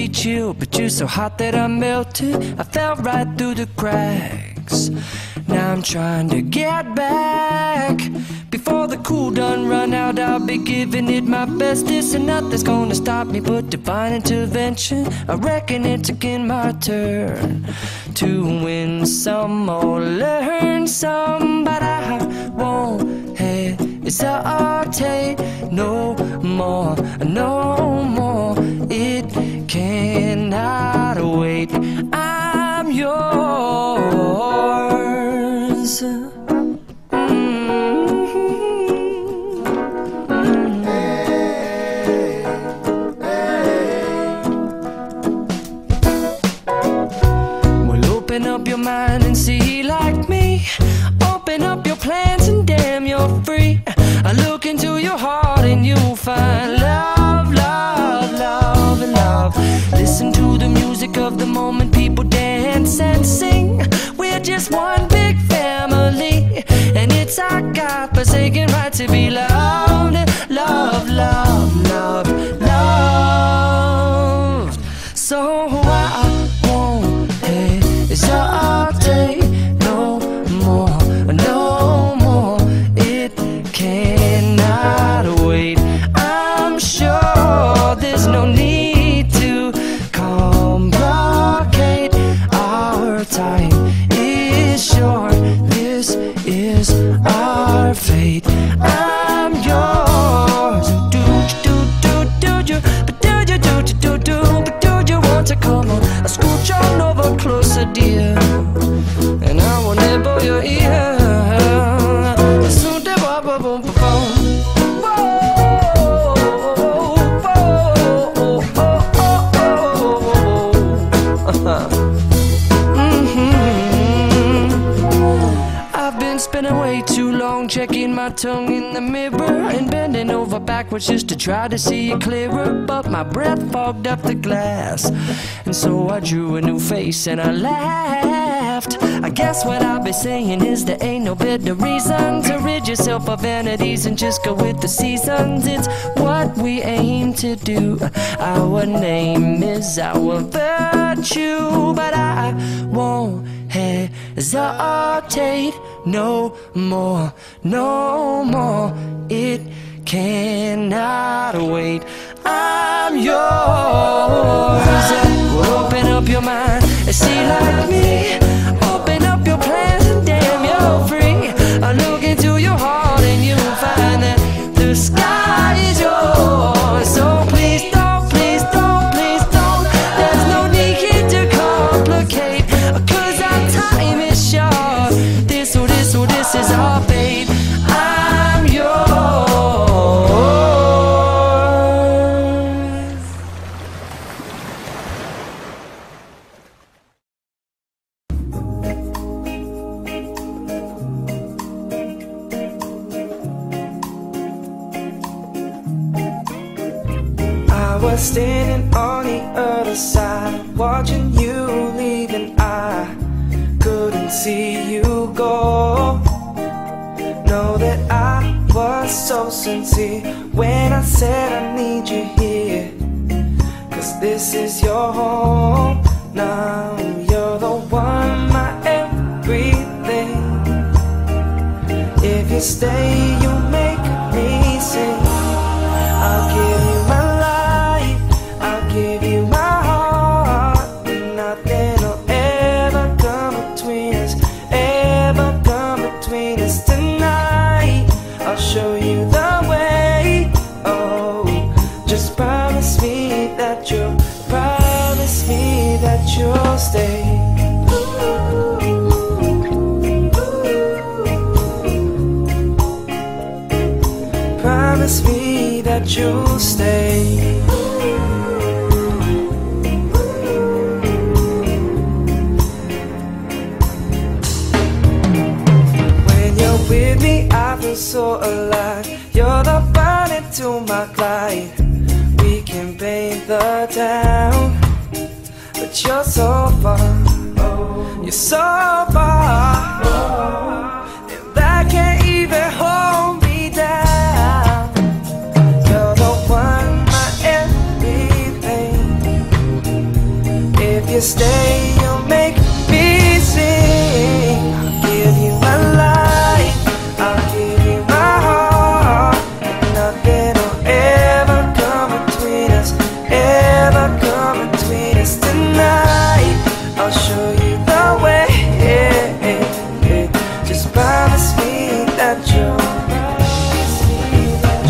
be chill, but you're so hot that I melted. I fell right through the cracks. Now I'm trying to get back. Before the cool done run out, I'll be giving it my bestest, and nothing's gonna stop me but divine intervention. I reckon it's again my turn to win some or learn some, but I won't hesitate no more, no more. It cannot wait. I'm yours. Open up your mind and see like me. Open up your plans and damn, you're free. I look into your heart and you'll find love, love, love, and love. Listen to the music of the moment, people dance and sing. We're just one big family, and it's our God-forsaken right to be loved, love, love, love, loved. So I won't hesitate no more, no more. It cannot wait. I'm sure there's no need to complicate. Our time is short. This is our fate. I'm yours. Do you, but do you, but do you want to come on? I scooch on over closer, dear, and I will nibble your ear. Soon to boom, boom, boom, boom. I've been spending way too long checking my tongue in the mirror and bending over backwards just to try to see it clearer, but my breath fogged up the glass, and so I drew a new face and I laughed. I guess what I'll be saying is there ain't no better reason to rid yourself of vanities and just go with the seasons. It's what we aim to do. Our name is our virtue, but I won't hesitate no more, no more. It cannot wait. I'm yours. Well, open up your mind and see like me. Open up your plans and damn, you're free. I look into your heart and you'll find that the sky is yours. So please don't, please don't, please don't. There's no need to complicate, 'cause our time is short. This is our fate. I'm yours. I was standing on the other side, watching you leave, and I couldn't see you go. Know that I was so sincere when I said I need you here, 'cause this is your home. Now you're the one, my everything. If you stay, you make me sing. I'll give you my life, I'll give you my heart, and nothing will ever come between us, ever come between us. Tonight I'll show you the way. Oh, just promise me that you'll, promise me that you'll stay. Promise me that you'll stay. When you're with me, I feel so alive. You're the fire to my glide. We can paint the town, but you're so far. You're so far, and I can't even hold me down. You're the one, my everything. stay, you'll make me sing. I'll give you my life, I'll give you my heart, and nothing will ever come between us, ever come between us. Tonight I'll show you the way. Just promise me that you'll.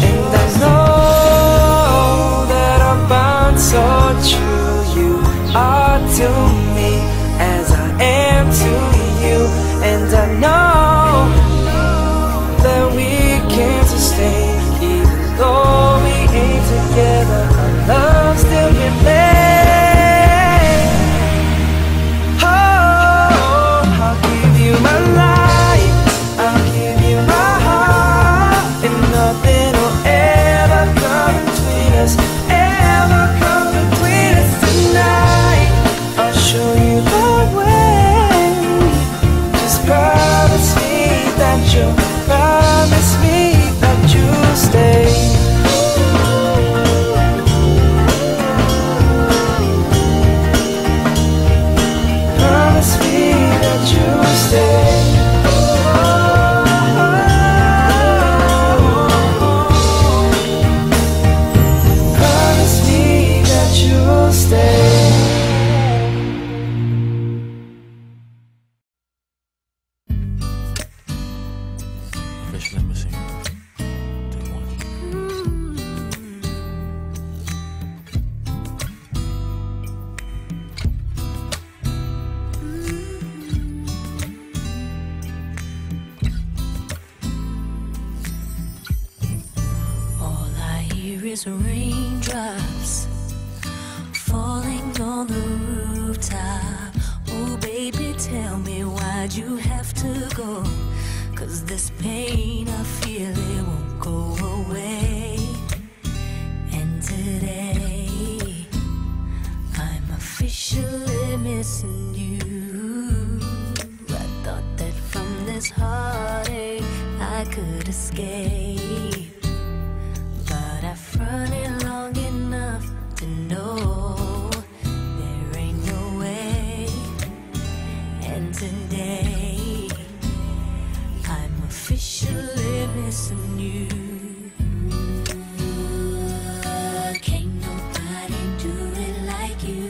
And I know that our bond's so true. You are to me as I am to you. And I know that we can sustain, even though we ain't together, our love still remains. Oh, I'll give you my life, I'll give you my heart, and nothing will ever come between us, ever come between us. Tonight I'll show you the way. Just promise me that you'll, promise me that you'll stay. Promise me that you'll stay. Promise me that you'll stay. Official embassy. Take one. All I hear is raindrops falling on the rooftop. Oh baby, tell me why'd you have to go? 'Cause this pain I feel, it won't go away. And today I'm officially missing you. I thought that from this heartache I could escape, but I fronted long enough to know there ain't no way. And today I'm officially missing you. Can't nobody do it like you.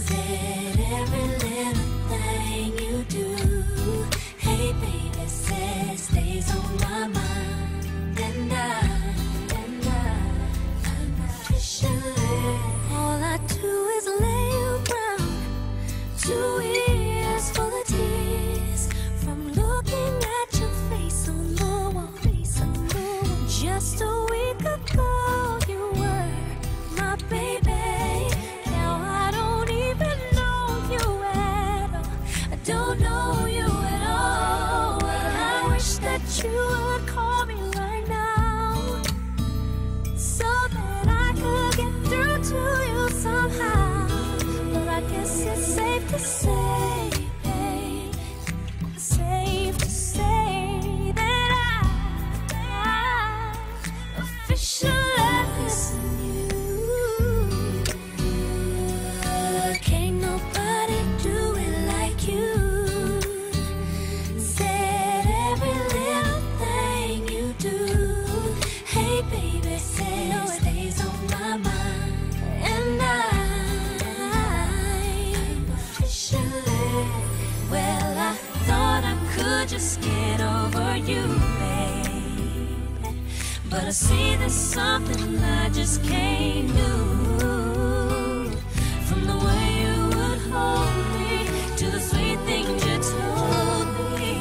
Said every little thing you do. Hey baby, says stays on my mind. And I'm officially. All I do is lay around, 2 ears full of tears from looking at your face on the wall. Just a week ago you were my baby. Now I don't even know you at all. I don't know you at all. Well, I wish that you would call me right now, so that I could get through to you somehow. But I guess it's safe to say, babe, safe to say that I'm officially missing you. Can't nobody do it like you. Said every little thing you do. Hey baby, say it stays on my mind. And I'm officially. Well, I thought I could just get over you, babe, but I see there's something I just can't do. From the way you would hold me to the sweet things you told me,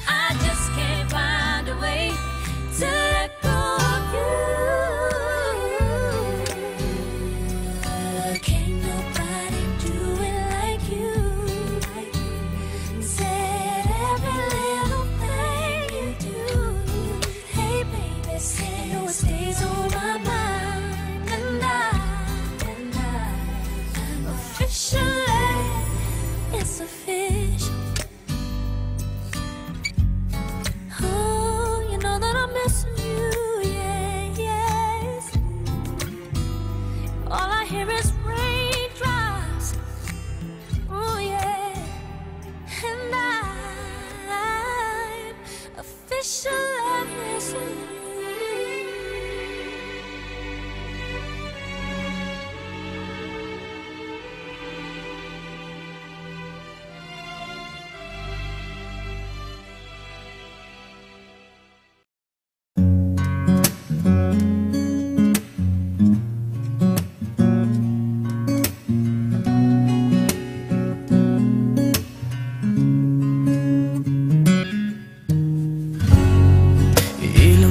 I just can't find a way to let go of you. Can't nobody do it like you. Said every little thing you do. Hey baby, say it stays on my mind. and I'm officially missing you.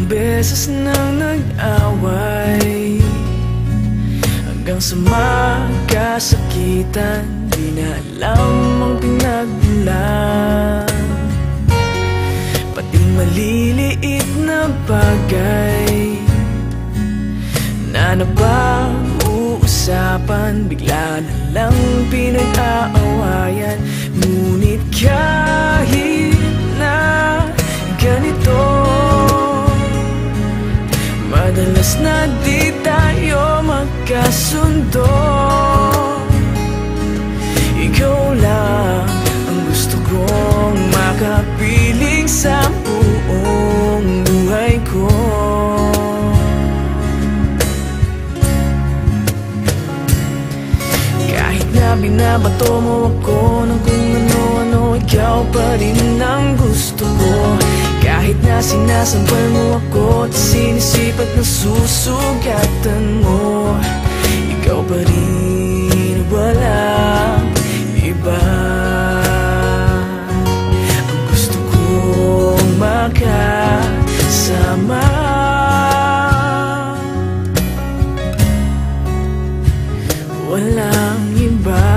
Beses nang nag-away hanggang sa magkasakitan, di na alam ang pinagmulan. Pati maliliit na bagay na napag-uusapan, bigla na lang pinag-aawayan. Ngunit kahit na ganito, madalas na di tayo magkasundo. Ikaw lang ang gusto kong makapiling sa buong buhay ko. Kahit na binabato mo ako ng kung ano-ano, ikaw pa rin ang gusto ko. Kahit na sinasampal mo ako at sinisipat na susugatan mo, ikaw pa rin, walang iba. Ang gusto kong makasama, walang iba.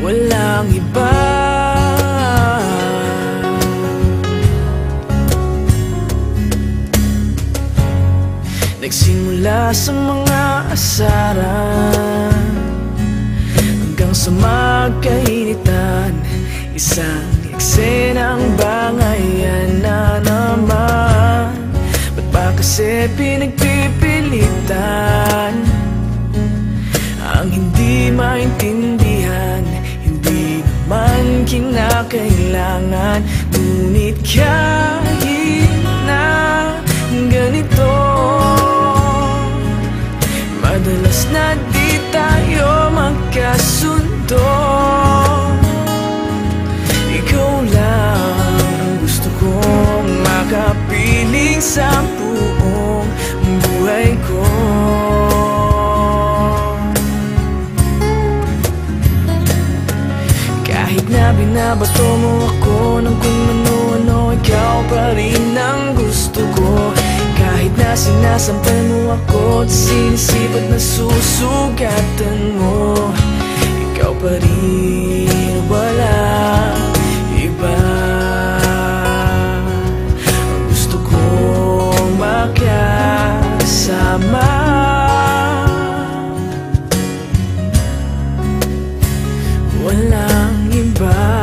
Walang iba. Nagsimula sa mga asaran hanggang sa magkainitan, isang eksenang bangayan na naman. Ba't ba kasi pinagpipilitan ang hindi maintindihan? Hindi naman kinakailangan. Ngunit kahit na ganito, madalas na di tayo magkasundo. Ikaw lang ang gusto kong makapiling sa buong buhay ko. Kahit na binabato mo ako ng kung ano-ano, ikaw pa rin ang gusto ko. Kahit na sinasampal mo ako at sinisipat na susugatan mo, ikaw pa rin, walang iba. Ang gusto kong makasama, walang iba.